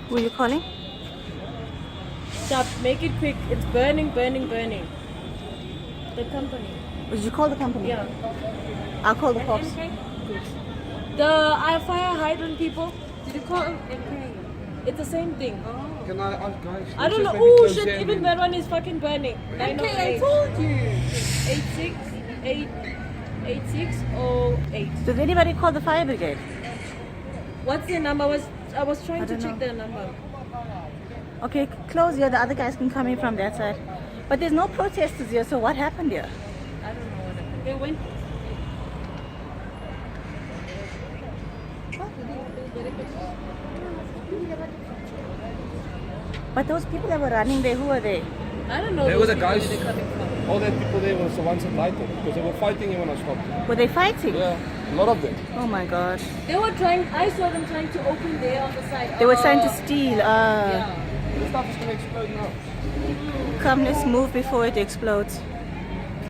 Who are you calling? Stop, make it quick. It's burning, burning, burning. The company. Did you call the company? Yeah. I'll call the cops. The fire hydrant people. Did you call MK? It's the same thing. Can I ask guys? I don't know. maybe Oh close shit, the even that one is fucking burning. Okay, I told you. 8608. Did anybody call the fire brigade? What's the number? I was trying to don't check know. the number. Okay, close here. The other guys can come in from that side. But there's no protesters here, so what happened here? I don't know what happened. They went. But those people that were running there, who are they? I don't know. They were those the people guys. where they're coming from. All the people there was the ones that lighted because they were fighting when I stopped. Were they fighting? Yeah, a lot of them. Oh my gosh. They were trying. I saw them trying to open there on the side. They were trying to steal. Yeah. The stuff is gonna explode now. Come, let's move before it explodes.